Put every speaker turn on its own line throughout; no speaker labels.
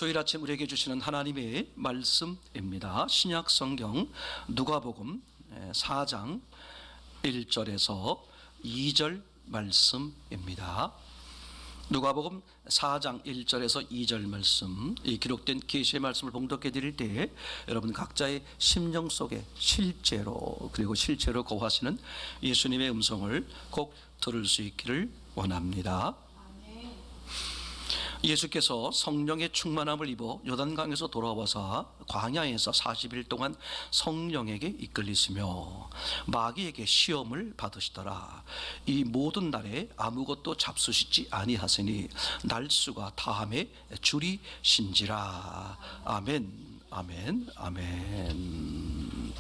토요일 아침 우리에게 주시는 하나님의 말씀입니다. 신약 성경 누가복음 4장 1절에서 2절 말씀입니다. 누가복음 4장 1절에서 2절 말씀, 이 기록된 계시의 말씀을 봉독해 드릴 때 여러분 각자의 심령 속에 실제로 거하시는 예수님의 음성을 꼭 들을 수 있기를 원합니다. 예수께서 성령의 충만함을 입어 요단강에서 돌아와서 광야에서 40일 동안 성령에게 이끌리시며 마귀에게 시험을 받으시더라. 이 모든 날에 아무것도 잡수시지 아니하시니 날수가 다함에 줄이신지라. 아멘, 아멘, 아멘.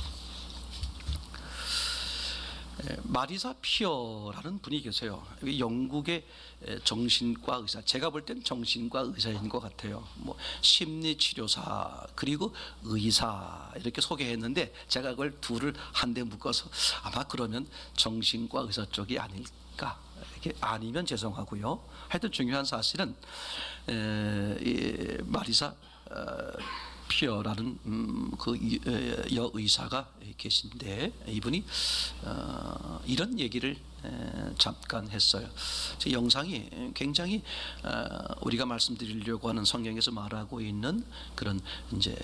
마리사 피어라는 분이 계세요. 영국의 정신과 의사, 제가 볼 땐 정신과 의사인 것 같아요. 뭐 심리치료사 그리고 의사 이렇게 소개했는데 제가 그걸 둘을 한데 묶어서 아마 그러면 정신과 의사 쪽이 아닐까. 이렇게 아니면 죄송하고요. 하여튼 중요한 사실은 마리사 피어라는 그 여의사가 계신데 이분이 이런 얘기를 잠깐 했어요. 제 영상이 굉장히 우리가 말씀드리려고 하는 성경에서 말하고 있는 그런 이제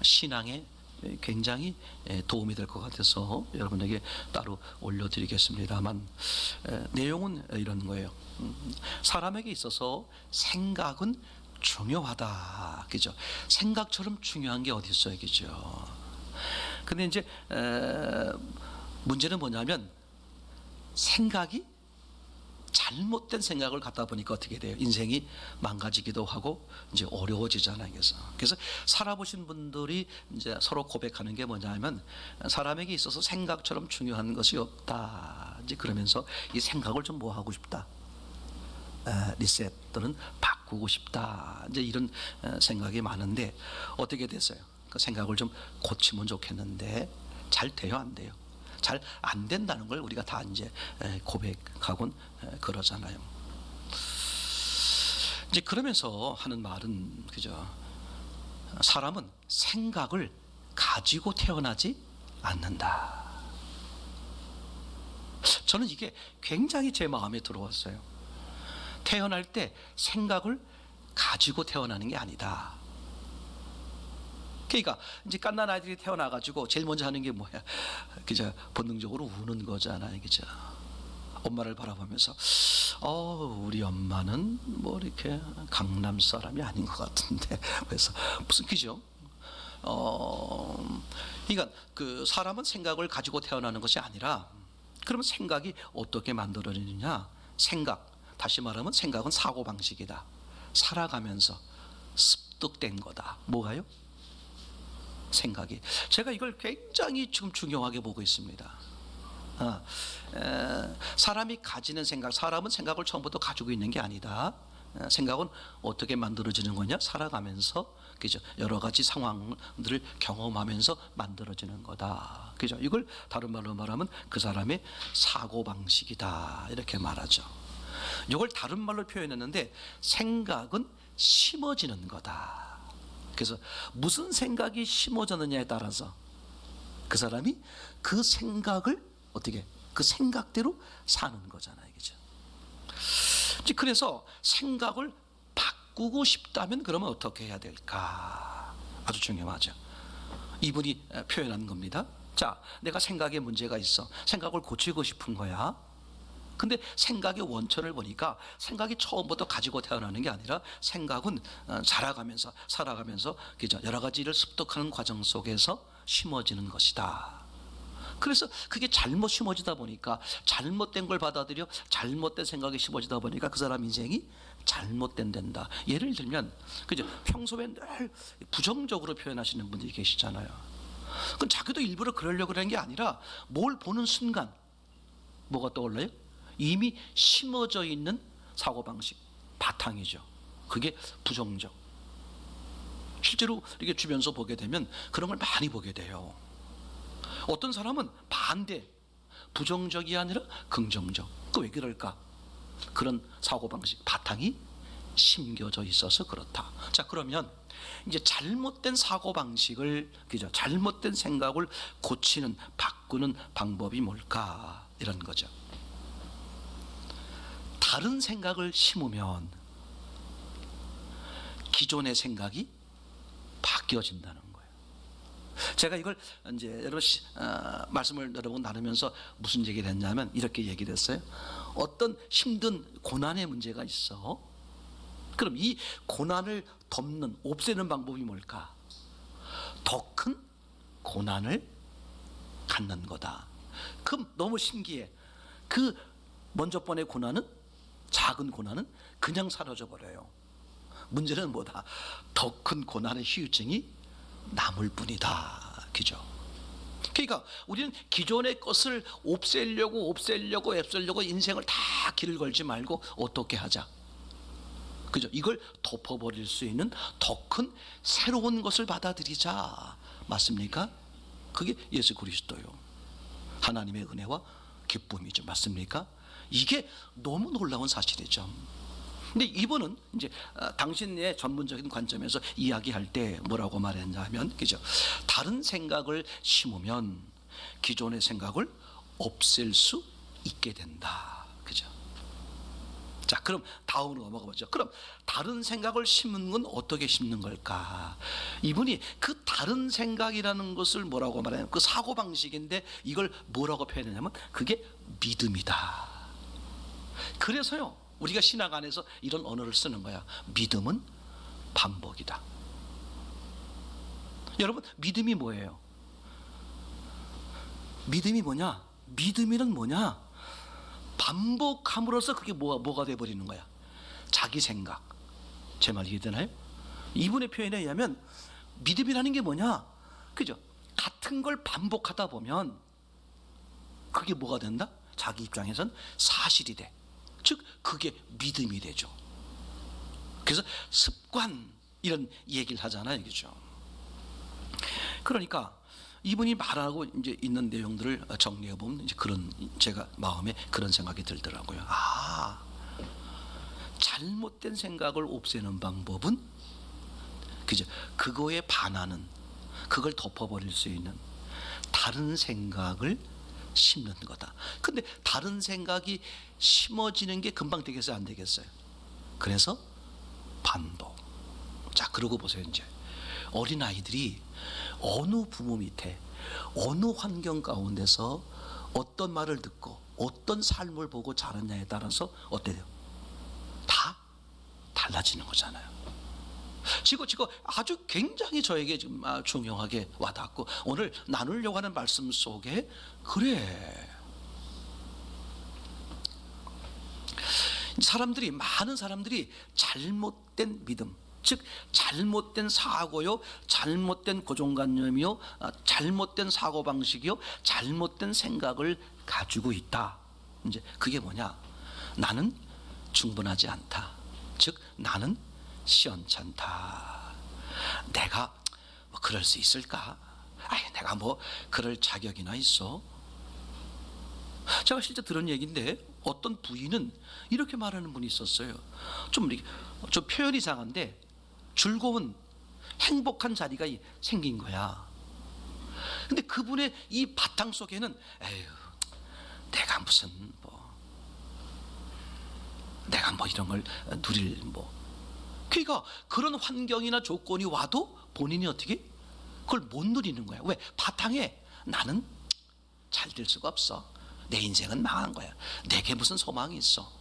신앙에 굉장히 도움이 될 것 같아서 여러분에게 따로 올려드리겠습니다만, 내용은 이런 거예요. 사람에게 있어서 생각은 중요하다, 그죠? 생각처럼 중요한 게 어디 있어요, 그죠? 근데 이제 문제는 뭐냐면 생각이 잘못된 생각을 갖다 보니까 어떻게 돼요? 인생이 망가지기도 하고 이제 어려워지잖아요. 그래서 살아보신 분들이 이제 서로 고백하는 게 뭐냐면 사람에게 있어서 생각처럼 중요한 것이 없다. 이제 그러면서 이 생각을 좀 뭐 하고 싶다. 리셋 또는 바꾸고 싶다. 이제 이런 생각이 많은데 어떻게 됐어요? 그 생각을 좀 고치면 좋겠는데 잘 돼요, 안 돼요? 잘 안 된다는 걸 우리가 다 이제 고백하곤 그러잖아요. 이제 그러면서 하는 말은 그죠? 사람은 생각을 가지고 태어나지 않는다. 저는 이게 굉장히 제 마음에 들어왔어요. 태어날 때 생각을 가지고 태어나는 게 아니다. 그러니까 이제 갓난 아이들이 태어나가지고 제일 먼저 하는 게 뭐야? 그죠? 본능적으로 우는 거잖아요, 그죠? 엄마를 바라보면서 우리 엄마는 뭐 이렇게 강남 사람이 아닌 것 같은데, 그래서 무슨 그죠? 그러니까 그 사람은 생각을 가지고 태어나는 것이 아니라, 그러면 생각이 어떻게 만들어지느냐? 다시 말하면 생각은 사고방식이다. 살아가면서 습득된 거다. 뭐가요? 생각이. 제가 이걸 굉장히 지금 중요하게 보고 있습니다. 사람이 가지는 생각, 사람은 생각을 처음부터 가지고 있는 게 아니다. 생각은 어떻게 만들어지는 거냐? 살아가면서, 그죠? 여러 가지 상황들을 경험하면서 만들어지는 거다. 그죠? 이걸 다른 말로 말하면 그 사람의 사고방식이다. 이렇게 말하죠. 이걸 다른 말로 표현했는데 생각은 심어지는 거다. 그래서 무슨 생각이 심어졌느냐에 따라서 그 사람이 그 생각을 어떻게 그 생각대로 사는 거잖아요, 그죠? 그래서 생각을 바꾸고 싶다면 그러면 어떻게 해야 될까? 아주 중요하죠. 이분이 표현한 겁니다. 자, 내가 생각에 문제가 있어. 생각을 고치고 싶은 거야. 근데 생각의 원천을 보니까 생각이 처음부터 가지고 태어나는 게 아니라 생각은 살아가면서 그죠? 여러 가지를 습득하는 과정 속에서 심어지는 것이다. 그래서 그게 잘못 심어지다 보니까 잘못된 걸 받아들여 잘못된 생각이 심어지다 보니까 그 사람 인생이 잘못된 된다. 예를 들면 그죠? 평소에 늘 부정적으로 표현하시는 분들이 계시잖아요. 그건 자기도 일부러 그러려고 그러는 게 아니라 뭘 보는 순간 뭐가 떠올라요? 이미 심어져 있는 사고방식, 바탕이죠. 그게 부정적. 실제로 이렇게 주변에서 보게 되면 그런 걸 많이 보게 돼요. 어떤 사람은 반대, 부정적이 아니라 긍정적. 그 왜 그럴까? 그런 사고방식, 바탕이 심겨져 있어서 그렇다. 자, 그러면 이제 잘못된 사고 방식을, 그죠? 잘못된 생각을 고치는, 바꾸는 방법이 뭘까? 이런 거죠. 다른 생각을 심으면 기존의 생각이 바뀌어진다는 거예요. 제가 이걸 이제 여러분 말씀을 여러분 나누면서 무슨 얘기를 했냐면 이렇게 얘기를 했어요. 어떤 힘든 고난의 문제가 있어. 그럼 이 고난을 덮는, 없애는 방법이 뭘까? 더 큰 고난을 갖는 거다. 그럼 너무 신기해. 그 먼저 번의 고난은, 작은 고난은 그냥 사라져 버려요. 문제는 뭐다? 더 큰 고난의 후유증이 남을 뿐이다. 그죠? 그러니까 우리는 기존의 것을 없애려고 인생을 다 길을 걸지 말고 어떻게 하자? 그죠? 이걸 덮어버릴 수 있는 더 큰 새로운 것을 받아들이자. 맞습니까? 그게 예수 그리스도요. 하나님의 은혜와 기쁨이죠. 맞습니까? 이게 너무 놀라운 사실이죠. 근데 이분은 이제 당신의 전문적인 관점에서 이야기할 때 뭐라고 말했냐면, 그죠? 다른 생각을 심으면 기존의 생각을 없앨 수 있게 된다. 그죠? 자, 그럼 다음으로 넘어가 보죠. 그럼 다른 생각을 심는 건 어떻게 심는 걸까? 이분이 그 다른 생각이라는 것을 뭐라고 말하냐면, 그 사고방식인데 이걸 뭐라고 표현하냐면 그게 믿음이다. 그래서요, 우리가 신학 안에서 이런 언어를 쓰는 거야. 믿음은 반복이다. 여러분, 믿음이 뭐예요? 믿음이 뭐냐? 믿음이란 뭐냐? 반복함으로써 그게 뭐가 돼버리는 거야? 자기 생각. 제 말 이해되나요? 이분의 표현에 의하면 믿음이라는 게 뭐냐? 그죠? 같은 걸 반복하다 보면 그게 뭐가 된다? 자기 입장에선 사실이 돼. 즉 그게 믿음이 되죠. 그래서 습관, 이런 얘기를 하잖아요. 그죠? 그러니까 이분이 말하고 이제 있는 내용들을 정리해 보면 이제 그런, 제가 마음에 그런 생각이 들더라고요. 아, 잘못된 생각을 없애는 방법은, 그죠? 그거에 반하는, 그걸 덮어버릴 수 있는 다른 생각을 심는 거다. 근데 다른 생각이 심어지는 게 금방 되겠어요? 안 되겠어요? 그래서 반복. 자, 그러고 보세요. 이제 어린아이들이 어느 부모 밑에, 어느 환경 가운데서 어떤 말을 듣고 어떤 삶을 보고 자랐냐에 따라서 어때요? 다 달라지는 거잖아요. 지금 아주 굉장히 저에게 지금 중요하게 와닿고 오늘 나누려고 하는 말씀 속에, 그래, 많은 사람들이 잘못된 믿음, 즉 잘못된 사고요, 잘못된 고정관념이요, 잘못된 사고방식이요, 잘못된 생각을 가지고 있다. 이제 그게 뭐냐? 나는 충분하지 않다. 즉 나는 시원찮다. 내가 뭐 그럴 수 있을까? 내가 뭐 그럴 자격이나 있어? 제가 실제 들은 얘기인데 어떤 부인은 이렇게 말하는 분이 있었어요. 좀 표현이 이상한데 즐거운, 행복한 자리가 생긴 거야. 근데 그분의 이 바탕 속에는 내가 무슨 내가 이런 걸 누릴 그러니까 그런 환경이나 조건이 와도 본인이 어떻게 그걸 못 누리는 거야. 왜? 바탕에 나는 잘 될 수가 없어. 내 인생은 망한 거야. 내게 무슨 소망이 있어?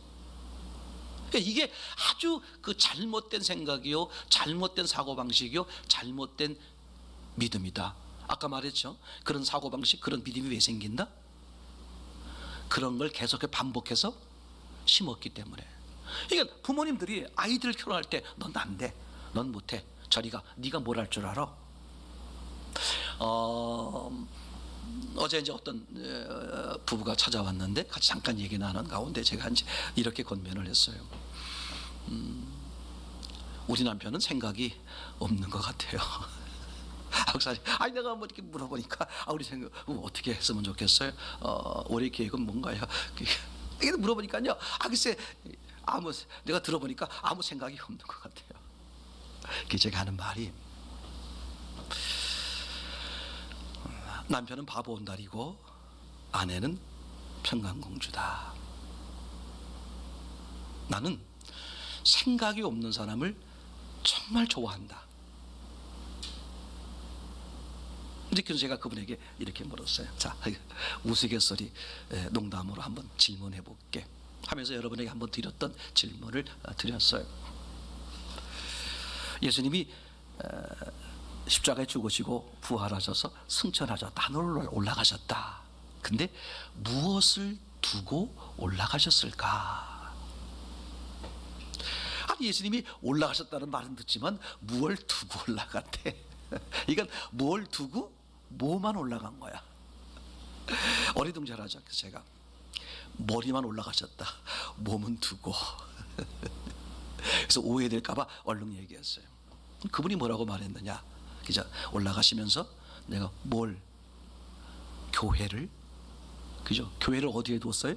그러니까 이게 아주 그 잘못된 생각이요, 잘못된 사고방식이요, 잘못된 믿음이다. 아까 말했죠. 그런 사고방식, 그런 믿음이 왜 생긴다? 그런 걸 계속해 반복해서 심었기 때문에. 그러니까 부모님들이 아이들 결혼할 때 넌 안 돼, 넌 못해, 저리가, 네가 뭘 할 줄 알아? 어제 이제 어떤 부부가 찾아왔는데 같이 잠깐 얘기 나눈 가운데 제가 이제 이렇게 권면을 했어요. 우리 남편은 생각이 없는 것 같아요. 박사님, 내가 뭐 이렇게 물어보니까 우리 생각 어떻게 했으면 좋겠어요? 올해 계획은 뭔가요? 이게 물어보니까요. 글쎄, 내가 들어보니까 아무 생각이 없는 것 같아요. 그게 제가 하는 말이, 남편은 바보 온달이고 아내는 평강공주다. 나는 생각이 없는 사람을 정말 좋아한다. 근데 그래서 제가 그분에게 이렇게 물었어요. 자, 우스갯소리 농담으로 한번 질문해 볼게 하면서 여러분에게 한번 드렸던 질문을 드렸어요. 예수님이 십자가에 죽으시고 부활하셔서 승천하셨다, 하늘로 올라가셨다. 근데 무엇을 두고 올라가셨을까? 아니, 예수님이 올라가셨다는 말은 듣지만 무엇을 두고 올라갔대? 이건 뭘 두고 뭐만 올라간 거야. 어리둥절하죠. 그래서 제가 머리만 올라가셨다, 몸은 두고. 그래서 오해될까봐 얼른 얘기했어요. 그분이 뭐라고 말했느냐? 그죠? 올라가시면서 내가 뭘, 교회를, 그죠? 교회를 어디에 뒀어요?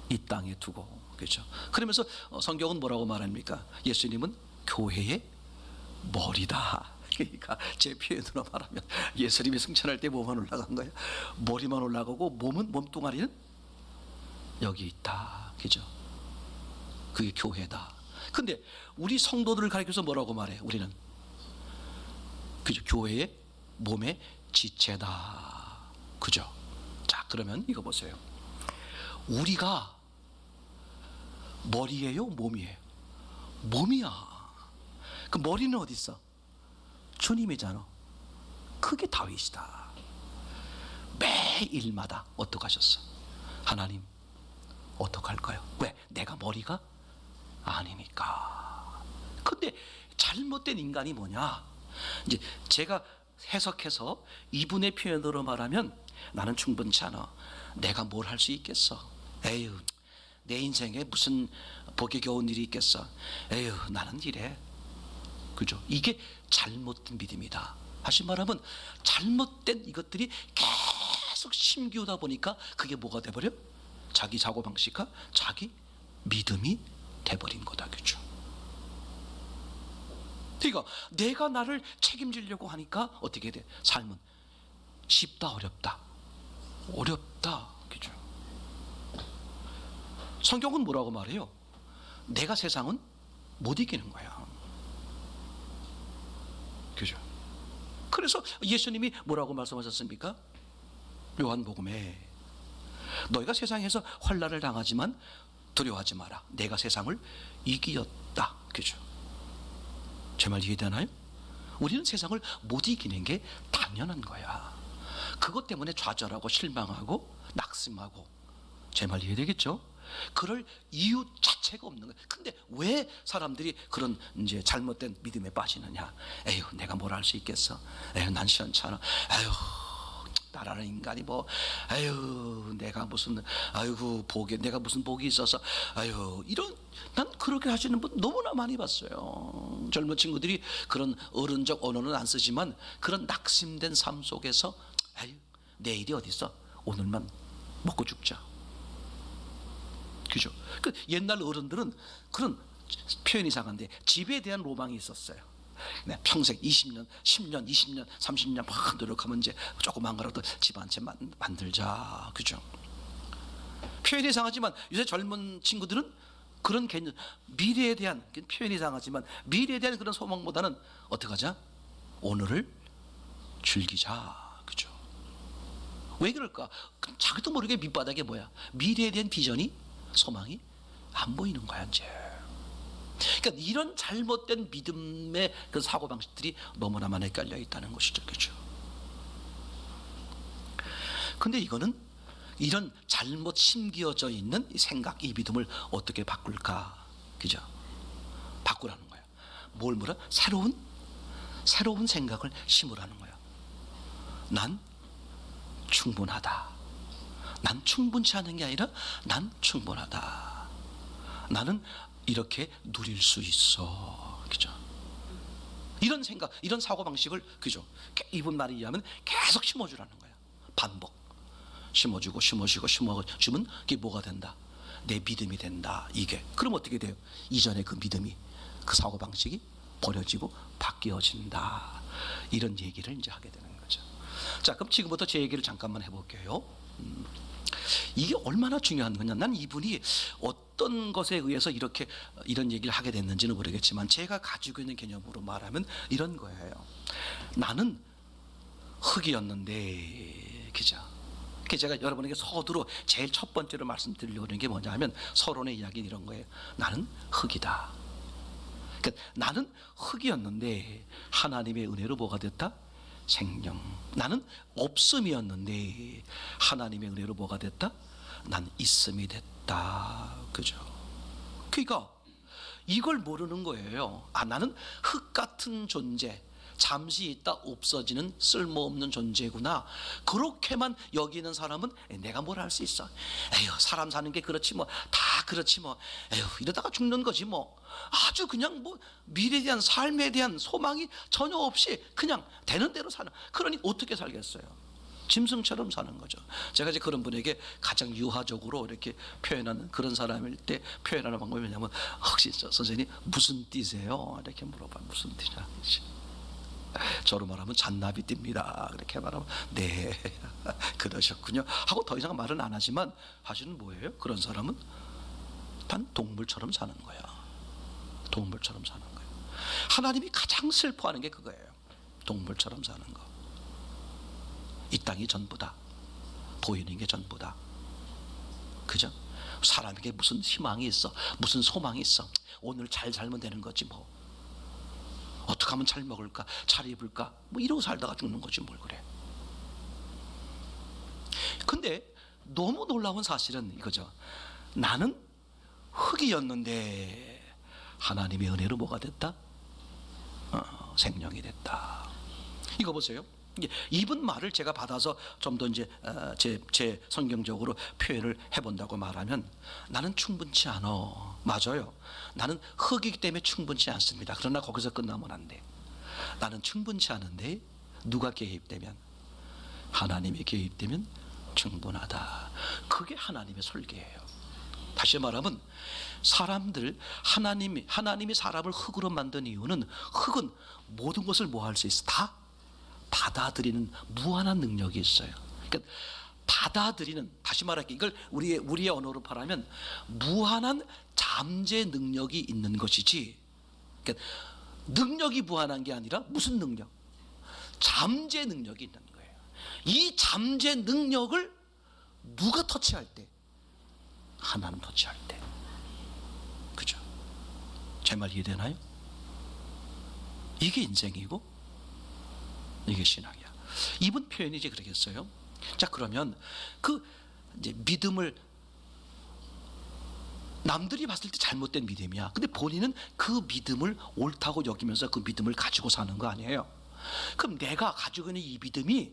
이 땅에 두고, 그죠? 그러면서 성경은 뭐라고 말합니까? 예수님은 교회의 머리다. 그러니까 제 표현으로 말하면 예수님이 승천할 때 뭐만 올라간 거예요? 머리만 올라가고 몸뚱아리는 여기 있다. 그죠? 그게 교회다. 근데 우리 성도들을 가리켜서 뭐라고 말해? 우리는, 그죠? 교회의 몸의 지체다. 그죠? 자, 그러면 이거 보세요. 우리가 머리예요, 몸이에요? 몸이야. 그 머리는 어디 있어? 주님이잖아. 그게 다윗이다. 매일마다 어떡하셨어? 하나님, 어떡할까요? 왜? 내가 머리가 아니니까. 근데 잘못된 인간이 뭐냐? 이제 제가 해석해서 이분의 표현으로 말하면, 나는 충분치 않아. 내가 뭘 할 수 있겠어? 에휴, 내 인생에 무슨 복이 겨운 일이 있겠어? 에휴, 나는 이래. 그죠? 이게 잘못된 믿음이다. 다시 말하면 잘못된 이것들이 계속 심기우다 보니까 그게 뭐가 돼버려? 자기 사고방식과 자기 믿음이 돼버린 거다. 그죠? 그러니까 내가 나를 책임지려고 하니까 어떻게 돼? 삶은 쉽다, 어렵다? 어렵다. 그죠? 성경은 뭐라고 말해요? 내가 세상은 못 이기는 거야. 그죠? 그래서 예수님이 뭐라고 말씀하셨습니까? 요한복음에 너희가 세상에서 환난을 당하지만 두려워하지 마라. 내가 세상을 이기었다. 그죠? 제 말 이해되나요? 우리는 세상을 못 이기는 게 당연한 거야. 그것 때문에 좌절하고 실망하고 낙심하고, 제 말 이해되겠죠? 그럴 이유 자체가 없는 거예요. 근데 왜 사람들이 그런 이제 잘못된 믿음에 빠지느냐? 에휴, 내가 뭘 할 수 있겠어? 에휴, 난 시원찮아. 에휴, 나라는 인간이 뭐, 에휴, 내가 무슨, 아이고, 내가 무슨 복이 있어서, 아유, 이런, 난 그렇게 하시는 분 너무나 많이 봤어요. 젊은 친구들이 그런 어른적 언어는 안 쓰지만 그런 낙심된 삶 속에서, 에휴, 내일이 어디 있어? 오늘만 먹고 죽자. 그죠? 그 옛날 어른들은 그런 표현이 이상한데 집에 대한 로망이 있었어요. 평생 20년, 10년, 20년, 30년 막 노력하면 이제 조그만 거라도 집 한 채 만들자. 그죠? 표현이 이상하지만 요새 젊은 친구들은 그런 개념, 미래에 대한, 표현이 이상하지만 미래에 대한 그런 소망보다는 어떻게 하자? 오늘을 즐기자. 그죠? 왜 그럴까? 자기도 모르게 밑바닥에 뭐야? 미래에 대한 비전이, 소망이 안 보이는 거야, 이제. 그러니까 이런 잘못된 믿음의 그 사고방식들이 너무나 많이 깔려 있다는 것이죠. 그죠? 근데 이거는 이런 잘못 심기어져 있는 이 생각, 이 믿음을 어떻게 바꿀까? 그죠? 바꾸라는 거야. 뭘 뭐라? 새로운 생각을 심으라는 거야. 난 충분하다. 난 충분치 않은 게 아니라 난 충분하다. 나는 이렇게 누릴 수 있어. 그죠? 이런 생각, 이런 사고방식을, 그죠? 이분 말에 의하면 계속 심어주라는 거야. 반복. 심어주고 심어주고 심어주면 그게 뭐가 된다? 내 믿음이 된다. 이게 그럼 어떻게 돼요? 이전에 그 믿음이, 그 사고방식이 버려지고 바뀌어진다. 이런 얘기를 이제 하게 되는 거죠. 자, 그럼 지금부터 제 얘기를 잠깐만 해볼게요. 이게 얼마나 중요한 거냐. 난 이분이 어떤 것에 의해서 이런 얘기를 하게 됐는지는 모르겠지만 제가 가지고 있는 개념으로 말하면 이런 거예요. 나는 흙이었는데, 그죠? 제가 여러분에게 서두로 제일 첫 번째로 말씀드리려고 하는 게 뭐냐면 서론의 이야기는 이런 거예요. 나는 흙이다. 그러니까 나는 흙이었는데 하나님의 은혜로 뭐가 됐다? 생명. 나는 없음이었는데 하나님의 은혜로 뭐가 됐다? 난 있음이 됐다. 그죠? 그러니까 이걸 모르는 거예요. 아, 나는 흙 같은 존재, 잠시 있다 없어지는 쓸모없는 존재구나. 그렇게만 여기는 사람은 내가 뭘 할 수 있어. 에휴, 사람 사는 게 그렇지 뭐, 다 그렇지 뭐, 에휴, 이러다가 죽는 거지 뭐. 아주 그냥 뭐 미래에 대한, 삶에 대한 소망이 전혀 없이 그냥 되는 대로 사는. 그러니 어떻게 살겠어요? 짐승처럼 사는 거죠. 제가 이제 그런 분에게 가장 유화적으로 이렇게 표현하는, 그런 사람일 때 표현하는 방법이 뭐냐면, 혹시 선생님 무슨 띠세요? 이렇게 물어봐요. 무슨 띠냐? 저로 말하면 잔나비띠입니다. 그렇게 말하면 네 그러셨군요 하고 더 이상 말은 안 하지만 사실은 뭐예요? 그런 사람은 단 동물처럼 사는 거야. 동물처럼 사는 거예요. 하나님이 가장 슬퍼하는 게 그거예요. 동물처럼 사는 거. 이 땅이 전부다. 보이는 게 전부다. 그죠? 사람에게 무슨 희망이 있어? 무슨 소망이 있어? 오늘 잘 살면 되는 거지 뭐. 어떻게 하면 잘 먹을까? 잘 입을까? 뭐 이러고 살다가 죽는 거지 뭘 그래. 근데 너무 놀라운 사실은 이거죠. 나는 흙이었는데 하나님의 은혜로 뭐가 됐다? 생명이 됐다. 이거 보세요. 이분 말을 제가 받아서 좀 더 이제 제 성경적으로 표현을 해본다고 말하면, 나는 충분치 않아. 맞아요. 나는 흙이기 때문에 충분치 않습니다. 그러나 거기서 끝나면 안 돼. 나는 충분치 않은데 누가 개입되면, 하나님이 개입되면 충분하다. 그게 하나님의 설계예요. 다시 말하면 사람들, 하나님이 사람을 흙으로 만든 이유는, 흙은 모든 것을 뭐 할 수 있어? 다 받아들이는 무한한 능력이 있어요. 그러니까 받아들이는, 다시 말할게, 이걸 우리의 언어로 말하면 무한한 잠재 능력이 있는 것이지. 그러니까 능력이 무한한 게 아니라 무슨 능력? 잠재 능력이 있는 거예요. 이 잠재 능력을 누가 터치할 때? 하나님 터치할 때. 그죠? 제 말 이해되나요? 이게 인생이고 이게 신앙이야. 이분 표현이 이제 그러겠어요. 자, 그러면 그 이제 믿음을, 남들이 봤을 때 잘못된 믿음이야. 근데 본인은 그 믿음을 옳다고 여기면서 그 믿음을 가지고 사는 거 아니에요? 그럼 내가 가지고 있는 이 믿음이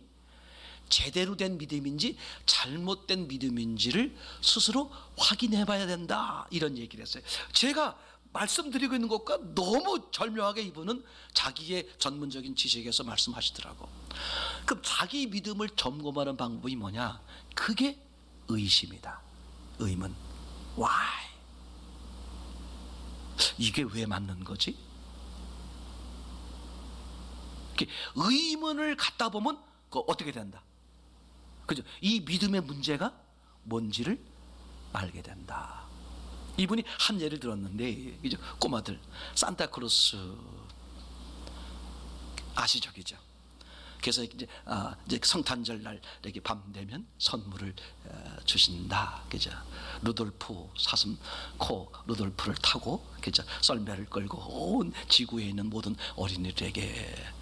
제대로 된 믿음인지 잘못된 믿음인지를 스스로 확인해 봐야 된다. 이런 얘기를 했어요. 제가 말씀드리고 있는 것과 너무 절묘하게 이분은 자기의 전문적인 지식에서 말씀하시더라고. 그럼 자기 믿음을 점검하는 방법이 뭐냐? 그게 의심이다. 의문. Why? 이게 왜 맞는 거지? 의문을 갖다 보면 어떻게 된다? 그죠? 이 믿음의 문제가 뭔지를 알게 된다. 이분이 한 예를 들었는데, 그죠? 꼬마들 산타크로스 아시죠, 그죠? 그래서 이제 성탄절 날 이렇게 밤 되면 선물을 주신다, 그죠? 루돌프 사슴 코 루돌프를 타고, 그죠? 썰매를 끌고 온 지구에 있는 모든 어린이들에게.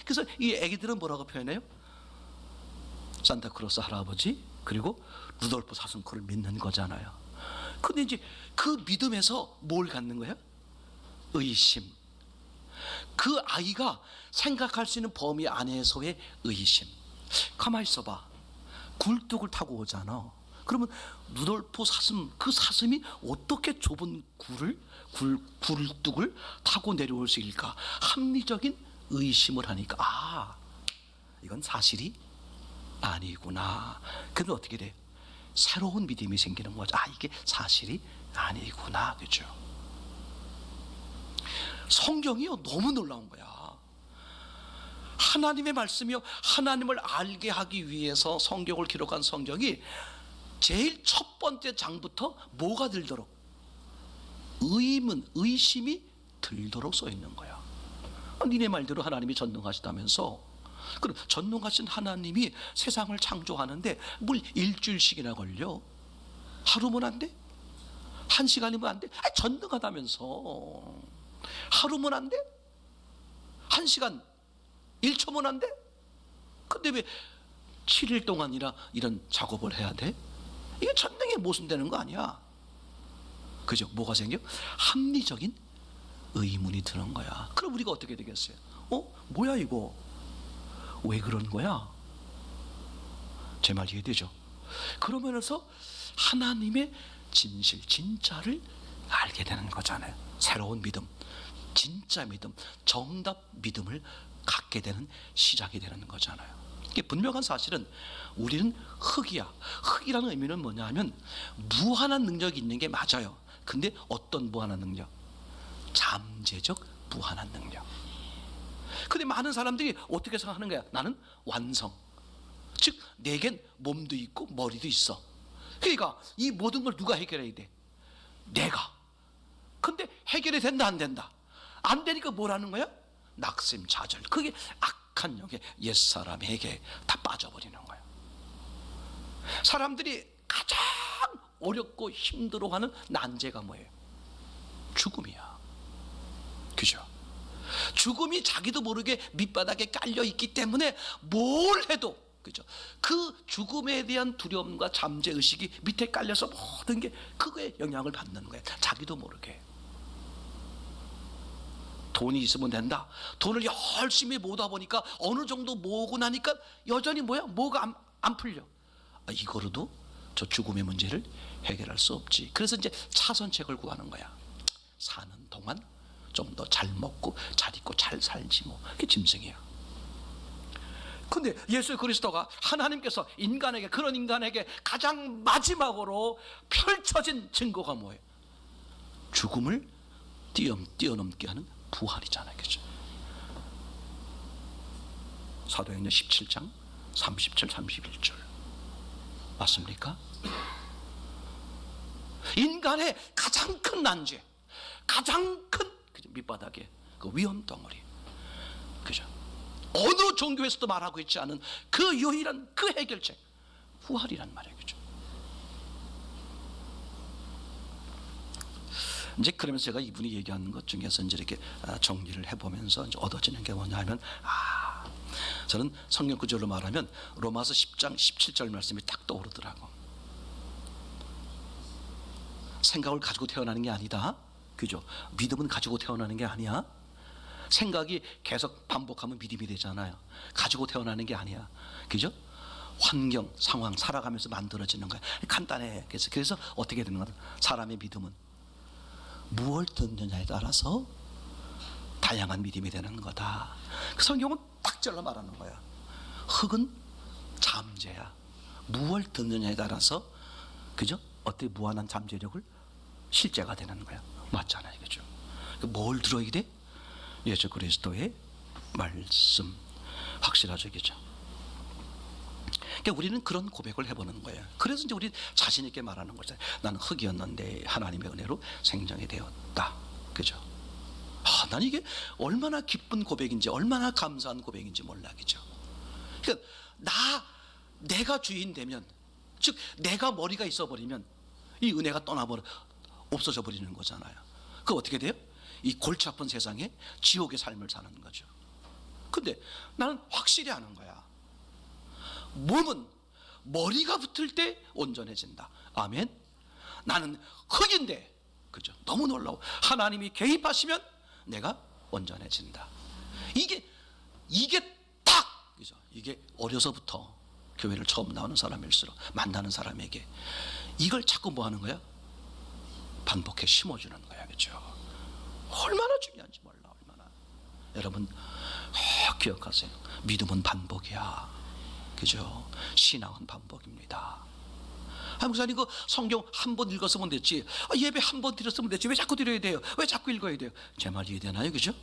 그래서 이 애기들은 뭐라고 표현해요? 산타크로스 할아버지 그리고 루돌프 사슴코를 믿는 거잖아요. 근데 이제 그 믿음에서 뭘 갖는 거예요? 의심. 그 아이가 생각할 수 있는 범위 안에서의 의심. 가만히 있어봐. 굴뚝을 타고 오잖아. 그러면 루돌프 사슴, 그 사슴이 어떻게 좁은 굴뚝을 타고 내려올 수 있을까? 합리적인 의심을 하니까, 아, 이건 사실이 아니구나. 그럼 어떻게 돼? 새로운 믿음이 생기는 거죠. 아, 이게 사실이 아니구나. 그죠? 성경이요, 너무 놀라운 거야. 하나님의 말씀이요, 하나님을 알게 하기 위해서 성경을 기록한 성경이 제일 첫 번째 장부터 뭐가 들도록? 의문, 의심이 들도록 써 있는 거야. 니네 말대로 하나님이 전능하시다면서. 그럼 전능하신 하나님이 세상을 창조하는데 뭘 일주일씩이나 걸려? 하루면 안 돼? 한 시간이면 안 돼? 아니, 전능하다면서. 하루면 안 돼? 한 시간 1초면 안 돼? 근데 왜 7일 동안이나 이런 작업을 해야 돼? 이게 전능에 모순되는 거 아니야. 그죠? 뭐가 생겨? 합리적인 의문이 드는 거야. 그럼 우리가 어떻게 되겠어요? 뭐야 이거? 왜 그런 거야? 제 말 이해되죠? 그러면서 하나님의 진실, 진짜를 알게 되는 거잖아요. 새로운 믿음, 진짜 믿음, 정답 믿음을 갖게 되는 시작이 되는 거잖아요. 이게 분명한 사실은 우리는 흙이야. 흙이라는 의미는 뭐냐 하면 무한한 능력이 있는 게 맞아요. 근데 어떤 무한한 능력? 잠재적 무한한 능력. 근데 많은 사람들이 어떻게 생각하는 거야? 나는 완성, 즉 내겐 몸도 있고 머리도 있어. 그러니까 이 모든 걸 누가 해결해야 돼? 내가. 근데 해결이 된다 안 된다? 안 되니까 뭘 하는 거야? 낙심자절. 그게 악한 영의 옛사람에게 다 빠져버리는 거야. 사람들이 가장 어렵고 힘들어하는 난제가 뭐예요? 죽음이야. 그죠? 죽음이 자기도 모르게 밑바닥에 깔려 있기 때문에 뭘 해도, 그죠? 그 죽음에 대한 두려움과 잠재 의식이 밑에 깔려서 모든 게 그거에 영향을 받는 거야. 자기도 모르게. 돈이 있으면 된다. 돈을 열심히 모으다 보니까 어느 정도 모으고 나니까 여전히 뭐야? 뭐가 안 풀려. 이거로도 저 죽음의 문제를 해결할 수 없지. 그래서 이제 차선책을 구하는 거야. 사는 동안 좀 더 잘 먹고 잘 입고 잘 살지 뭐. 그게 짐승이야. 근데 예수 그리스도가 하나님께서 인간에게, 그런 인간에게 가장 마지막으로 펼쳐진 증거가 뭐예요? 죽음을 뛰어넘게 하는 부활이잖아요. 그죠? 사도행전 17장 30절 31절 맞습니까? 인간의 가장 큰 난제, 가장 큰 밑바닥에 그 위험 덩어리, 그죠? 어느 종교에서도 말하고 있지 않은 그 유일한 그 해결책, 부활이란 말이에요. 그죠? 이제 그러면서 제가 이분이 얘기하는 것 중에서 이제 이렇게 정리를 해보면서 이제 얻어지는 게 뭐냐 하면, 저는 성경 구절로 말하면 로마서 10장 17절 말씀이 딱 떠오르더라고. 생각을 가지고 태어나는 게 아니다. 그죠? 믿음은 가지고 태어나는 게 아니야. 생각이 계속 반복하면 믿음이 되잖아요. 가지고 태어나는 게 아니야. 그죠? 환경, 상황, 살아가면서 만들어지는 거야. 간단해. 그래서 어떻게 되는 거야? 사람의 믿음은 무엇을 듣느냐에 따라서 다양한 믿음이 되는 거다. 그 성경은 딱 잘라 말하는 거야. 흙은 잠재야. 무엇을 듣느냐에 따라서, 그죠? 어떻게 무한한 잠재력을 실제가 되는 거야. 맞잖아요. 그죠? 뭘 들어야 돼? 예수 그리스도의 말씀. 확실하죠. 그죠? 그러니까 우리는 그런 고백을 해보는 거예요. 그래서 이제 우리 자신 있게 말하는 거죠. 나는 흙이었는데 하나님의 은혜로 생정이 되었다. 그죠? 난 이게 얼마나 기쁜 고백인지, 얼마나 감사한 고백인지 몰라. 그죠? 그러니까 내가 주인 되면, 즉 내가 머리가 있어 버리면 이 은혜가 없어져 버리는 거잖아요. 그 어떻게 돼요? 이 골치 아픈 세상에 지옥의 삶을 사는 거죠. 근데 나는 확실히 아는 거야. 몸은 머리가 붙을 때 온전해진다. 아멘. 나는 흙인데, 그죠? 너무 놀라워. 하나님이 개입하시면 내가 온전해진다. 이게 딱, 그죠? 이게 어려서부터 교회를 처음 나오는 사람일수록 만나는 사람에게 이걸 자꾸 뭐 하는 거야? 반복해 심어주는 거야. 그죠? 얼마나 중요한지 몰라. 얼마나. 여러분 기억하세요. 믿음은 반복이야. 그죠? 신앙은 반복입니다. 목사님 그 성경 한 번 읽었으면 됐지, 예배 한 번 드렸으면 됐지, 왜 자꾸 드려야 돼요? 왜 자꾸 읽어야 돼요? 제 말 이해되나요? 그죠?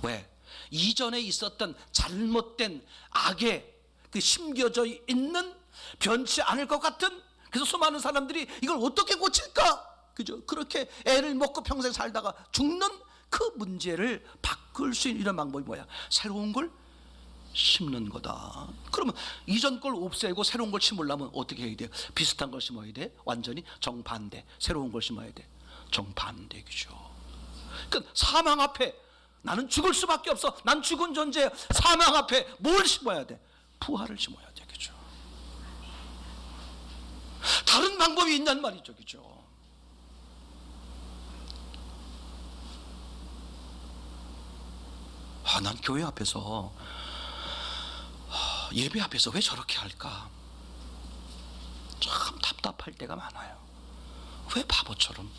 왜? 이전에 있었던 잘못된 악에 그 심겨져 있는 변치 않을 것 같은, 그래서 수많은 사람들이 이걸 어떻게 고칠까? 그죠? 그렇게 애를 먹고 평생 살다가 죽는 그 문제를 바꿀 수 있는 이런 방법이 뭐야? 새로운 걸 심는 거다. 그러면 이전 걸 없애고 새로운 걸 심으려면 어떻게 해야 돼요? 비슷한 걸 심어야 돼? 완전히 정반대. 새로운 걸 심어야 돼. 정반대. 그죠? 그러니까 사망 앞에 나는 죽을 수밖에 없어. 난 죽은 존재야. 사망 앞에 뭘 심어야 돼? 부활을 심어야 돼. 그죠? 다른 방법이 있냔 말이죠. 그죠? 난 교회 앞에서 예배 앞에서 왜 저렇게 할까? 참 답답할 때가 많아요. 왜 바보처럼?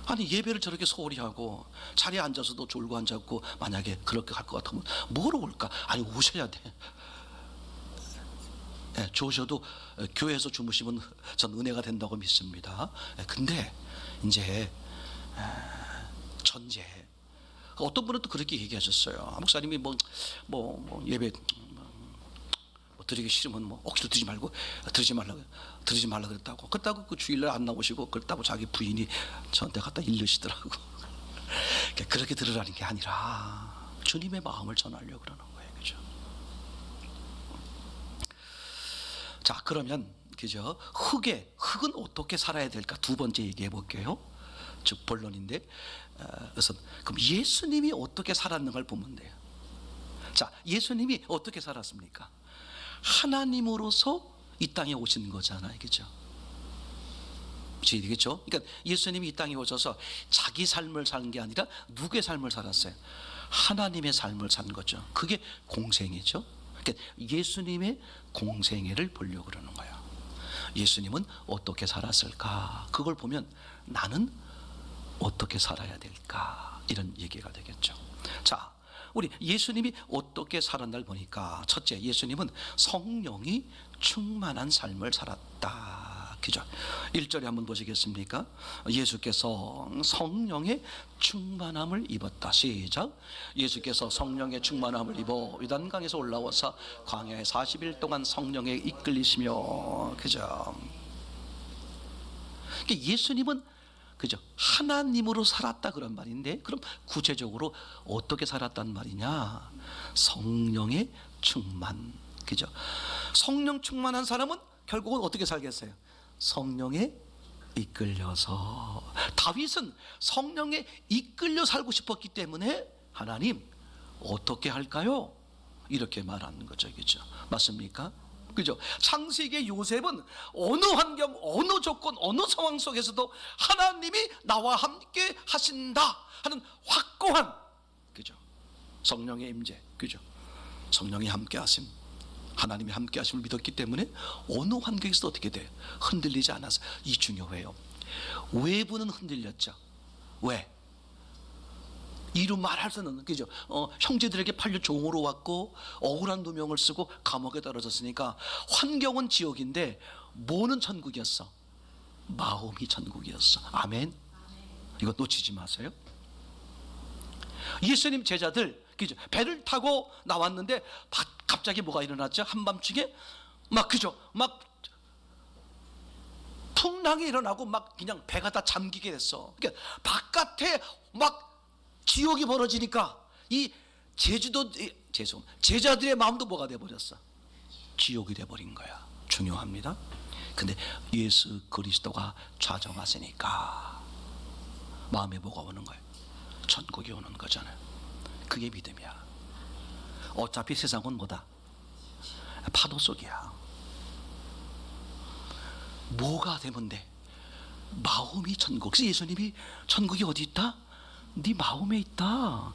아니 예배를 저렇게 소홀히 하고 자리에 앉아서도 졸고 앉았고, 만약에 그렇게 할 것 같으면 뭐로 올까? 아니 오셔야 돼. 주셔도 교회에서 주무시면 전 은혜가 된다고 믿습니다. 근데 이제 전제, 어떤 분은 또 그렇게 얘기하셨어요. 목사님이 예배 드리기 싫으면 억지로 드리지 말라고 그랬다고. 그렇다고 그 주일날 안 나오시고, 그렇다고 자기 부인이 저한테 갖다 일르시더라고. 그렇게 들으라는 게 아니라 주님의 마음을 전하려고 그러는 거예요. 그죠? 자, 그러면 그죠? 흙은 어떻게 살아야 될까? 두 번째 얘기해 볼게요. 즉 본론인데, 우선 그럼 예수님이 어떻게 살았는 걸 보면 돼요. 자, 예수님이 어떻게 살았습니까? 하나님으로서 이 땅에 오신 거잖아요. 그죠? 되겠죠? 그러니까 예수님이 이 땅에 오셔서 자기 삶을 산 게 아니라 누구의 삶을 살았어요? 하나님의 삶을 산 거죠. 그게 공생애죠. 그러니까 예수님의 공생애를 보려고 그러는 거예요. 예수님은 어떻게 살았을까? 그걸 보면 나는 어떻게 살아야 될까? 이런 얘기가 되겠죠. 자, 우리 예수님이 어떻게 살았나를 보니까, 첫째, 예수님은 성령이 충만한 삶을 살았다. 그죠? 1절에 한번 보시겠습니까? 예수께서 성령의 충만함을 입었다. 시작. 예수께서 성령의 충만함을 입어 요단강에서 올라와서 광야에 40일 동안 성령에 이끌리시며, 그죠? 그러니까 예수님은 그죠? 하나님으로 살았다 그런 말인데, 그럼 구체적으로 어떻게 살았단 말이냐? 성령의 충만. 그죠? 성령 충만한 사람은 결국은 어떻게 살겠어요? 성령에 이끌려서. 다윗은 성령에 이끌려 살고 싶었기 때문에 하나님 어떻게 할까요? 이렇게 말하는 거죠. 그죠? 맞습니까? 그죠? 창세기의 요셉은 어느 환경, 어느 조건, 어느 상황 속에서도 하나님이 나와 함께 하신다 하는 확고한, 그죠? 성령의 임재, 그죠? 성령이 함께 하심, 하나님이 함께 하심을 믿었기 때문에 어느 환경에서도 어떻게 돼요? 흔들리지 않아서. 이 중요해요. 외부는 흔들렸죠. 왜? 이루 말할 수는, 그죠? 형제들에게 팔려 종으로 왔고 억울한 누명을 쓰고 감옥에 떨어졌으니까 환경은 지옥인데 뭐는 천국이었어? 마음이 천국이었어. 아멘. 이거 놓치지 마세요. 예수님 제자들, 그죠? 배를 타고 나왔는데 갑자기 뭐가 일어났죠? 한밤중에 그죠? 풍랑이 일어나고 그냥 배가 다 잠기게 됐어. 그러니까 바깥에 지옥이 벌어지니까 이 제자들의 마음도 뭐가 돼버렸어? 지옥이 돼버린 거야. 중요합니다. 근데 예수 그리스도가 좌정하시니까 마음에 뭐가 오는 거예요? 천국이 오는 거잖아요. 그게 믿음이야. 어차피 세상은 뭐다? 파도 속이야. 뭐가 되면 돼? 마음이 천국. 그래서 예수님이 천국이 어디 있다? 네 마음에 있다.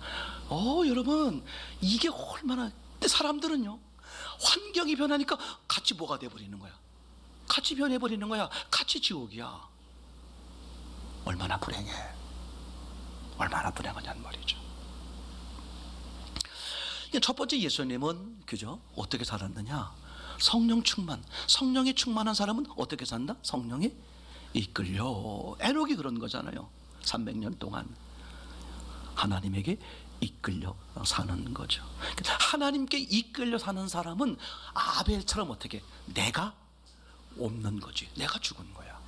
여러분, 이게 얼마나. 근데 사람들은요, 환경이 변하니까 같이 뭐가 돼버리는 거야? 같이 변해버리는 거야. 같이 지옥이야. 얼마나 불행해. 얼마나 불행하냐는 말이죠. 첫 번째 예수님은 그죠? 어떻게 살았느냐? 성령 충만. 성령에 충만한 사람은 어떻게 산다? 성령에 이끌려. 에녹이 그런 거잖아요. 300년 동안 하나님에게 이끌려 사는 거죠. 하나님께 이끌려 사는 사람은 아벨처럼 어떻게? 내가 없는 거지. 내가 죽은 거야.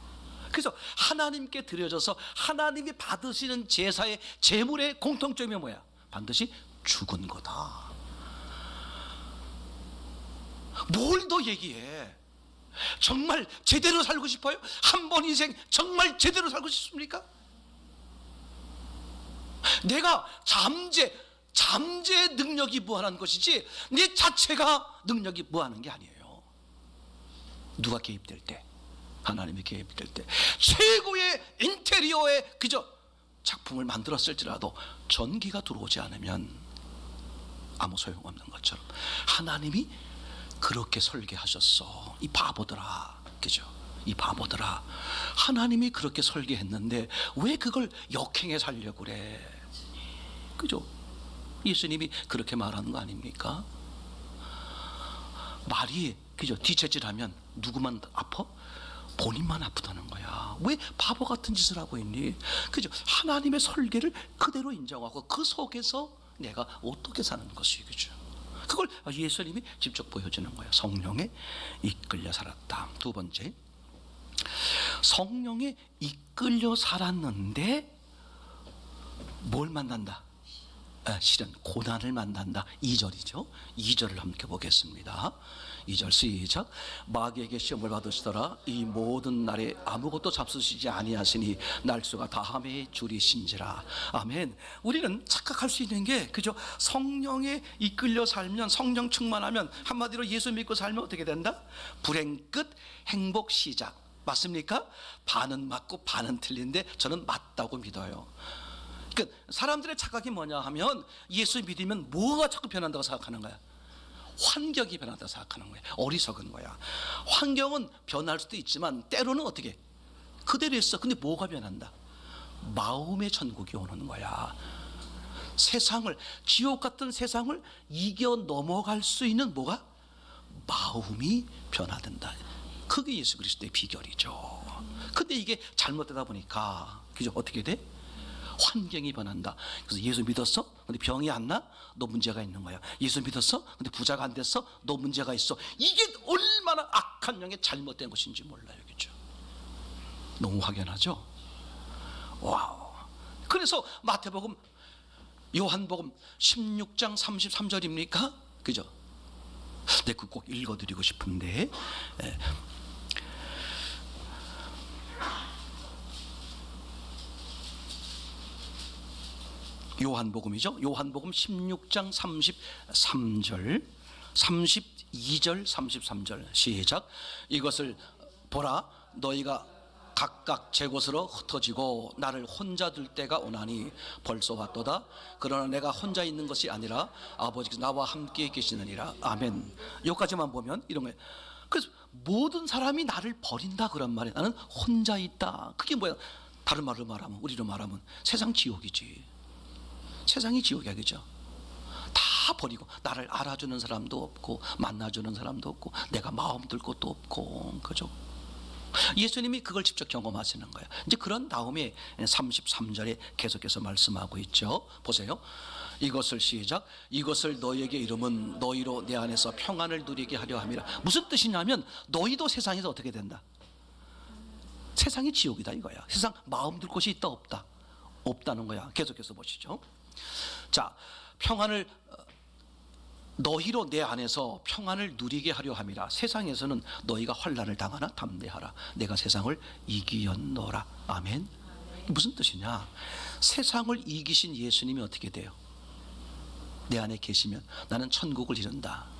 그래서 하나님께 드려져서 하나님이 받으시는 제사의 제물의 공통점이 뭐야? 반드시 죽은 거다. 뭘 더 얘기해? 정말 제대로 살고 싶어요? 한 번 인생 정말 제대로 살고 싶습니까? 내가 잠재 능력이 무한한 것이지 내 자체가 능력이 무한한 게 아니에요. 누가 개입될 때, 하나님이 개입될 때 최고의 인테리어의 그저 작품을 만들었을지라도 전기가 들어오지 않으면 아무 소용없는 것처럼 하나님이 그렇게 설계하셨어. 이 바보들아, 그죠? 이 바보들아, 하나님이 그렇게 설계했는데 왜 그걸 역행해 살려고 그래? 그죠? 예수님이 그렇게 말하는 거 아닙니까? 말이 그죠? 뒤처질하면 누구만 아파? 본인만 아프다는 거야. 왜 바보 같은 짓을 하고 있니? 그죠? 하나님의 설계를 그대로 인정하고 그 속에서 내가 어떻게 사는 것이, 그죠? 그걸 예수님이 직접 보여주는 거예요. 성령에 이끌려 살았다. 두 번째, 성령에 이끌려 살았는데 뭘 만난다? 시련, 고난을 만난다. 2절이죠. 2절을 함께 보겠습니다. 2절 시작. 마귀에게 시험을 받으시더라. 이 모든 날에 아무것도 잡수시지 아니하시니 날수가 다함에 줄이신지라. 아멘. 우리는 착각할 수 있는 게 그죠? 성령에 이끌려 살면, 성령 충만하면, 한마디로 예수 믿고 살면 어떻게 된다? 불행 끝 행복 시작. 맞습니까? 반은 맞고 반은 틀린데 저는 맞다고 믿어요. 그러니까 사람들의 착각이 뭐냐 하면 예수 믿으면 뭐가 자꾸 변한다고 생각하는 거야. 환경이 변한다고 생각하는 거야. 어리석은 거야. 환경은 변할 수도 있지만 때로는 어떻게? 그대로 있어. 근데 뭐가 변한다? 마음의 천국이 오는 거야. 세상을, 지옥 같은 세상을 이겨 넘어갈 수 있는 뭐가? 마음이 변화된다. 그게 예수 그리스도의 비결이죠. 근데 이게 잘못되다 보니까 그죠? 어떻게 돼? 환경이 변한다. 그래서 예수 믿었어? 근데 병이 안 나? 너 문제가 있는 거야. 예수 믿었어? 근데 부자가 안 됐어? 너 문제가 있어. 이게 얼마나 악한 영의 잘못된 것인지 몰라요. 그죠? 너무 확연하죠? 와우. 그래서 마태복음, 요한복음 16장 33절입니까? 그죠? 네, 그 꼭 읽어드리고 싶은데 요한복음이죠. 요한복음 16장 33절, 32절, 33절 시작. 이것을 보라, 너희가 각각 제 곳으로 흩어지고 나를 혼자 둘 때가 오나니 벌써 왔도다. 그러나 내가 혼자 있는 것이 아니라 아버지께서 나와 함께 계시느니라. 아멘. 여기까지만 보면 이런 거예요. 그래서 모든 사람이 나를 버린다 그런 말이에요. 나는 혼자 있다. 그게 뭐야? 다른 말로 말하면, 우리로 말하면 세상 지옥이지. 세상이 지옥이야, 그죠? 다 버리고 나를 알아주는 사람도 없고 만나주는 사람도 없고 내가 마음 둘 것도 없고, 그죠? 예수님이 그걸 직접 경험하시는 거예요. 이제 그런 다음에 33절에 계속해서 말씀하고 있죠. 보세요. 이것을 시작. 이것을 너희에게 이름은 너희로 내 안에서 평안을 누리게 하려 함이라. 무슨 뜻이냐면 너희도 세상에서 어떻게 된다? 세상이 지옥이다 이거야. 세상 마음 둘 곳이 있다 없다? 없다는 거야. 계속해서 보시죠. 자, 평안을 너희로 내 안에서 평안을 누리게 하려 함이라. 세상에서는 너희가 환난을 당하나 담대하라. 내가 세상을 이기었노라. 아멘. 무슨 뜻이냐? 세상을 이기신 예수님이 어떻게 돼요? 내 안에 계시면 나는 천국을 이룬다.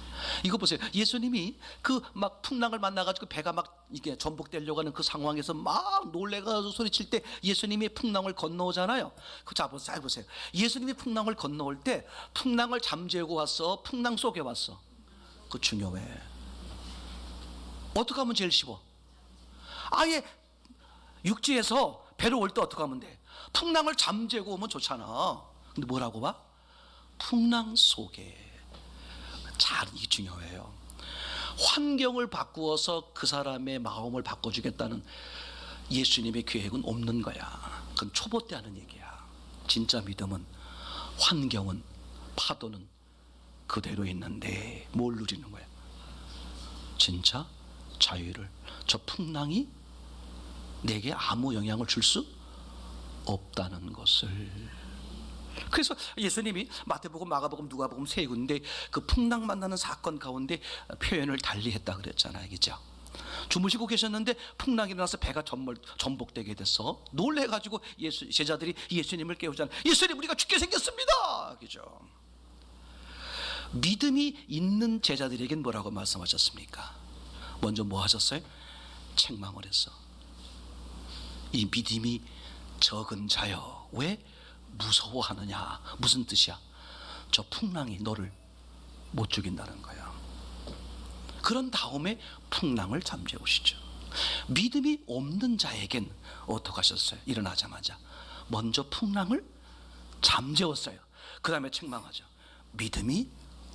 이거 보세요. 예수님이 그 막 풍랑을 만나가지고 배가 막 이게 전복되려고 하는 그 상황에서 막 놀래가지고 소리칠 때 예수님이 풍랑을 건너오잖아요. 그 자 보세요. 예수님이 풍랑을 건너올 때 풍랑을 잠재우고 왔어? 풍랑 속에 왔어? 그 중요해. 어떻게 하면 제일 쉬워? 아예 육지에서 배로 올 때 어떻게 하면 돼? 풍랑을 잠재우고 오면 좋잖아. 근데 뭐라고 봐? 풍랑 속에. 잘 이게 중요해요. 환경을 바꾸어서 그 사람의 마음을 바꿔주겠다는 예수님의 계획은 없는 거야. 그건 초보 때 하는 얘기야. 진짜 믿음은 환경은, 파도는 그대로 있는데 뭘 누리는 거야? 진짜 자유를. 저 풍랑이 내게 아무 영향을 줄 수 없다는 것을. 그래서 예수님이 마태복음, 마가복음, 누가복음 세 군데 그 풍랑 만나는 사건 가운데 표현을 달리 했다 그랬잖아요, 그죠? 주무시고 계셨는데 풍랑이 일어나서 배가 전복되게 돼서 놀래가지고 제자들이 예수님을 깨우잖아요. 예수님, 우리가 죽게 생겼습니다, 그죠? 믿음이 있는 제자들에겐 뭐라고 말씀하셨습니까? 먼저 뭐 하셨어요? 책망을 했어. 이 믿음이 적은 자여, 왜 무서워하느냐? 무슨 뜻이야? 저 풍랑이 너를 못 죽인다는 거야. 그런 다음에 풍랑을 잠재우시죠. 믿음이 없는 자에겐 어떻게 하셨어요? 일어나자마자 먼저 풍랑을 잠재웠어요. 그 다음에 책망하죠. 믿음이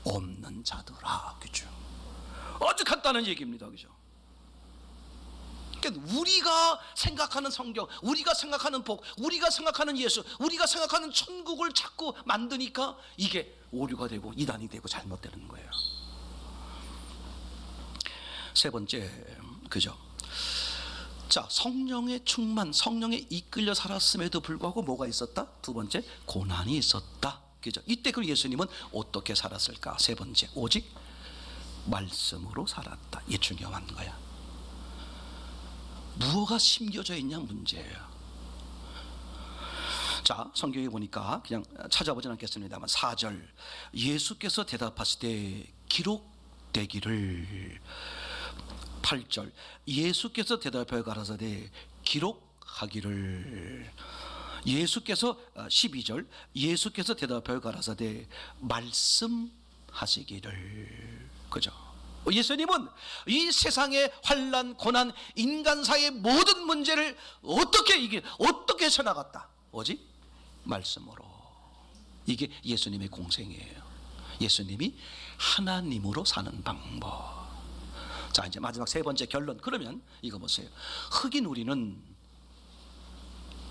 없는 자들아, 그죠? 아주 간단한 얘기입니다, 그죠? 그러니까 우리가 생각하는 성경, 우리가 생각하는 복, 우리가 생각하는 예수, 우리가 생각하는 천국을 자꾸 만드니까 이게 오류가 되고 이단이 되고 잘못되는 거예요. 세 번째, 그죠? 자, 성령의 충만, 성령에 이끌려 살았음에도 불구하고 뭐가 있었다? 두 번째, 고난이 있었다, 그죠? 이때 그 예수님은 어떻게 살았을까? 세 번째, 오직 말씀으로 살았다. 이게 중요한 거야. 무엇가 심겨져 있냐 문제예요. 자, 성경에 보니까 그냥 찾아보진 않겠습니다만 4절, 예수께서 대답하시되 기록되기를. 8절, 예수께서 대답하여 가라사대 기록하기를. 예수께서 12절, 예수께서 대답하여 가라사대 말씀하시기를. 그죠? 예수님은 이 세상의 환난, 고난, 인간사의 모든 문제를 어떻게 해쳐나갔다? 오직 말씀으로. 이게 예수님의 공생이에요. 예수님이 하나님으로 사는 방법. 자, 이제 마지막 세 번째 결론. 그러면 이거 보세요. 흑인 우리는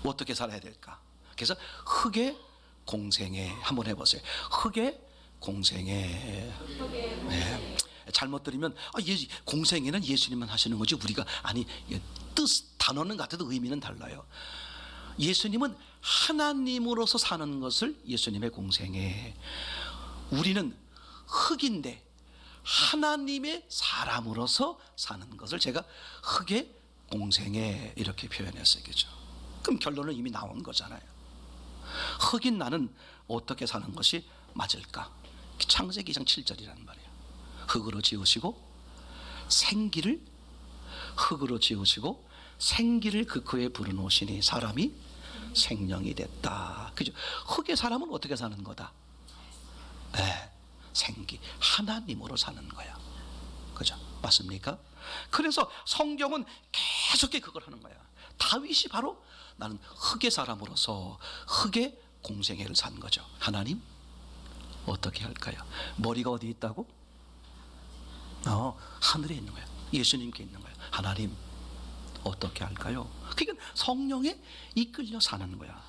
어떻게 살아야 될까? 그래서 흑의 공생애 한번 해보세요. 흑의 공생애. 네. 잘못 들으면 공생애는 예수님만 하시는 거지 우리가 아니, 단어는 같아도 의미는 달라요. 예수님은 하나님으로서 사는 것을 예수님의 공생애. 우리는 흑인데 하나님의 사람으로서 사는 것을 제가 흑의 공생애 이렇게 표현했어요, 그죠? 그럼 결론은 이미 나온 거잖아요. 흑인 나는 어떻게 사는 것이 맞을까? 창세기 2장 7절이라는 말이에요. 흙으로 지으시고 생기를 흙으로 지으시고 생기를 그 코에 불어넣으시니 사람이 생명이 됐다, 그죠? 흙의 사람은 어떻게 사는 거다? 네, 생기, 하나님으로 사는 거야, 그죠? 맞습니까? 그래서 성경은 계속 그걸 하는 거야. 다윗이 바로 나는 흙의 사람으로서 흙의 공생애를 산 거죠. 하나님 어떻게 할까요? 머리가 어디 있다고? 하늘에 있는 거야. 예수님께 있는 거야. 하나님 어떻게 할까요? 그러니까 성령에 이끌려 사는 거야.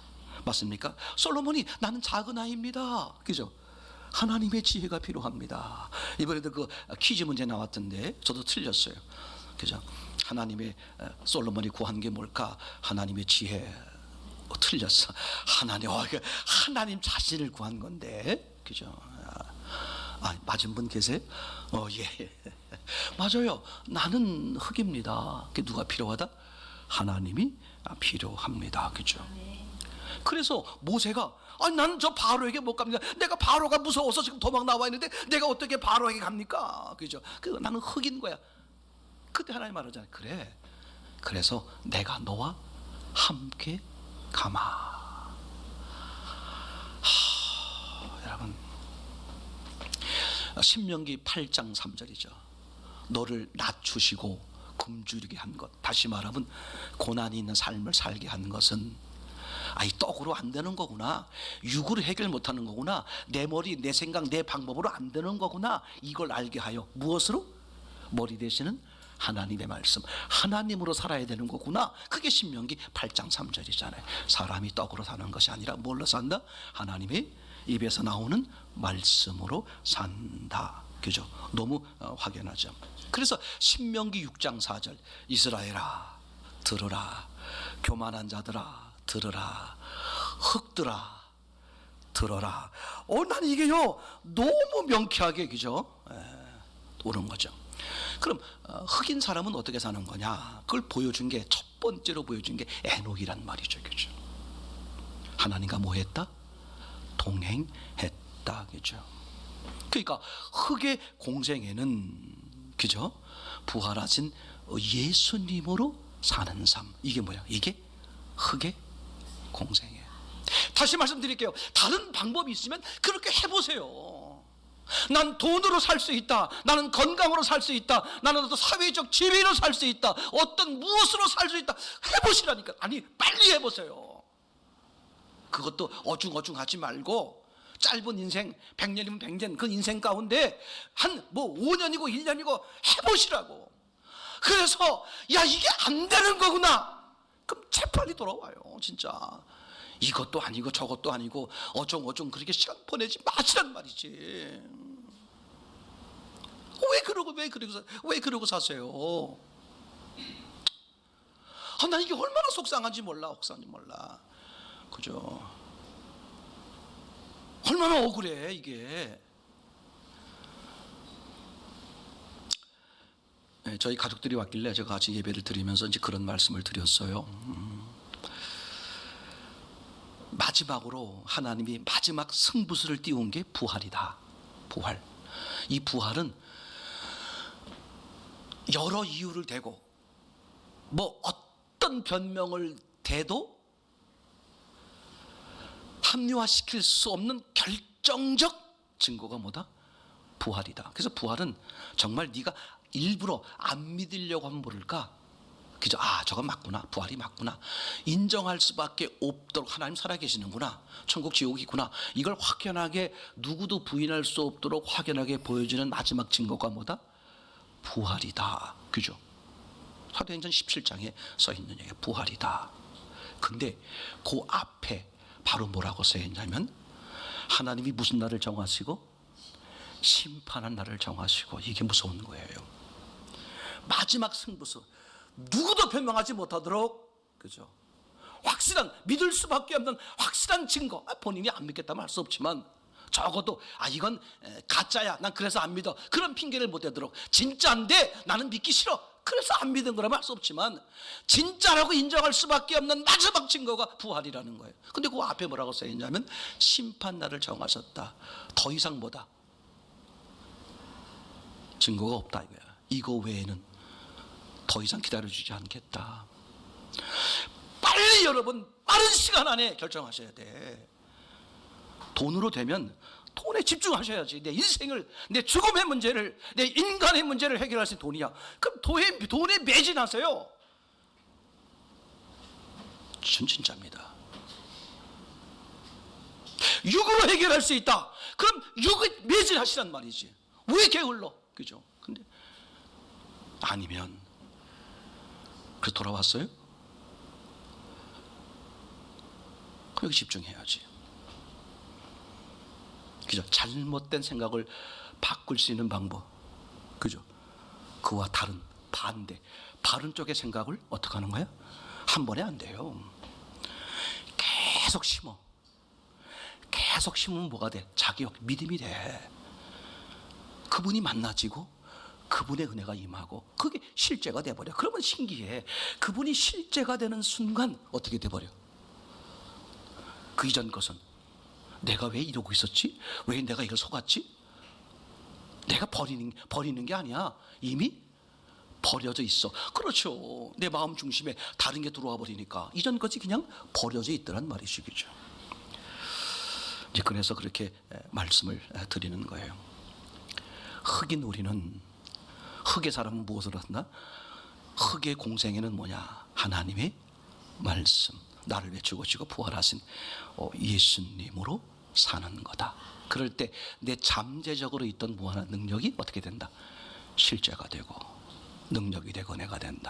맞습니까? 솔로몬이 나는 작은 아이입니다, 그죠? 하나님의 지혜가 필요합니다. 이번에도 그 퀴즈 문제 나왔던데 저도 틀렸어요, 그죠? 하나님의 솔로몬이 구한 게 뭘까? 하나님의 지혜. 틀렸어. 하나님 자신을 구한 건데, 그죠? 맞은 분 계세요? 예. 맞아요. 나는 흙입니다. 그게 누가 필요하다? 하나님이 필요합니다, 그죠? 그래서 모세가 나는 저 바로에게 못 갑니다. 내가 바로가 무서워서 지금 도망 나와 있는데 내가 어떻게 바로에게 갑니까? 그죠? 나는 흙인 거야. 그때 하나님 말하잖아요. 그래. 그래서 내가 너와 함께 가마. 여러분, 신명기 8장 3절이죠. 너를 낮추시고 굶주리게 한 것, 다시 말하면 고난이 있는 삶을 살게 한 것은 이 떡으로 안 되는 거구나, 육으로 해결 못하는 거구나, 내 머리, 내 생각, 내 방법으로 안 되는 거구나, 이걸 알게 하여 무엇으로? 머리 되시는 하나님의 말씀, 하나님으로 살아야 되는 거구나. 그게 신명기 8장 3절이잖아요. 사람이 떡으로 사는 것이 아니라 뭘로 산다? 하나님의 입에서 나오는 말씀으로 산다. 그죠? 너무 확연하죠. 그래서 신명기 6장 4절, 이스라엘아 들으라, 교만한 자들아 들으라, 흙들아 들어라. 난 이게요 너무 명쾌하게, 그죠? 오는 거죠. 그럼 흑인 사람은 어떻게 사는 거냐? 그걸 보여준 게, 첫 번째로 보여준 게 에녹이란 말이죠, 그죠? 하나님과 뭐 했다? 동행했다, 그죠? 그러니까 흑의 공생애는, 그죠? 부활하신 예수님으로 사는 삶, 이게 뭐야? 이게 흑의 공생애. 다시 말씀드릴게요. 다른 방법이 있으면 그렇게 해보세요. 난 돈으로 살 수 있다, 나는 건강으로 살 수 있다, 나는 어떤 사회적 지위로 살 수 있다, 어떤 무엇으로 살 수 있다, 해보시라니까. 아니, 빨리 해보세요. 그것도 어중어중하지 말고 짧은 인생, 100년이면 100년, 그 인생 가운데 한 5년이고 1년이고 해보시라고. 그래서 이게 안 되는 거구나, 그럼 재빨리 돌아와요. 진짜 이것도 아니고 저것도 아니고 어쩌고저쩌고 그렇게 시간 보내지 마시란 말이지. 왜 그러고 사세요? 난 이게 얼마나 속상한지 몰라, 그죠? 얼마나 억울해 이게. 저희 가족들이 왔길래 제가 같이 예배를 드리면서 이제 그런 말씀을 드렸어요. 마지막으로 하나님이 마지막 승부수를 띄운 게 부활이다. 부활. 이 부활은 여러 이유를 대고 어떤 변명을 대도 합리화시킬 수 없는 결정적 증거가 뭐다? 부활이다. 그래서 부활은 정말 네가 일부러 안 믿으려고 하면 모를까? 그죠? 저건 맞구나, 부활이 맞구나, 인정할 수밖에 없도록 하나님 살아계시는구나, 천국 지옥이 있구나, 이걸 확연하게 누구도 부인할 수 없도록 확연하게 보여주는 마지막 증거가 뭐다? 부활이다. 그죠? 사도행전 17장에 써 있는 얘기가 부활이다. 근데 그 앞에 바로 뭐라고 써 있냐면, 하나님이 무슨 날을 정하시고 심판한 날을 정하시고. 이게 무서운 거예요. 마지막 승부수, 누구도 변명하지 못하도록, 그죠? 확실한, 믿을 수밖에 없는 확실한 증거. 본인이 안 믿겠다면 할 수 없지만 적어도 이건 가짜야, 난 그래서 안 믿어, 그런 핑계를 못 대도록, 진짜인데 나는 믿기 싫어, 그래서 안 믿은 거라면 할 수 없지만 진짜라고 인정할 수밖에 없는 마지막 증거가 부활이라는 거예요. 근데 그 앞에 뭐라고 써 있냐면, 심판 날을 정하셨다. 더 이상 뭐다? 증거가 없다 이거야. 이거 외에는 더 이상 기다려주지 않겠다. 빨리 여러분, 빠른 시간 안에 결정하셔야 돼. 돈으로 되면 돈에 집중하셔야지. 내 인생을, 내 죽음의 문제를, 내 인간의 문제를 해결할 수 있는 돈이야. 그럼 돈에 매진하세요. 진짜입니다. 육으로 해결할 수 있다, 그럼 육에 매진하시란 말이지. 왜 게을러? 그죠? 근데 아니면, 그래서 돌아왔어요? 그럼 여기 집중해야지. 그죠? 잘못된 생각을 바꿀 수 있는 방법, 그죠? 그와 다른 반대, 바른 쪽의 생각을 어떻게 하는 거야? 한 번에 안 돼요. 계속 심으면 뭐가 돼? 자기 믿음이 돼. 그분이 만나지고 그분의 은혜가 임하고 그게 실제가 돼버려. 그러면 신기해. 그분이 실제가 되는 순간 어떻게 돼버려? 그 이전 것은 내가 왜 이러고 있었지? 왜 내가 이걸 속았지? 내가 버리는 게 아니야. 이미 버려져 있어. 그렇죠. 내 마음 중심에 다른 게 들어와 버리니까 이전 것이 그냥 버려져 있더란 말이시죠. 이제 그래서 그렇게 말씀을 드리는 거예요. 흑인 우리는, 흑의 사람은 무엇을 한다? 흑의 공생애는 뭐냐? 하나님의 말씀. 나를 위해 죽으시고 부활하신 예수님으로 사는 거다. 그럴 때 내 잠재적으로 있던 무한한 능력이 어떻게 된다? 실제가 되고 능력이 되고 내가 된다.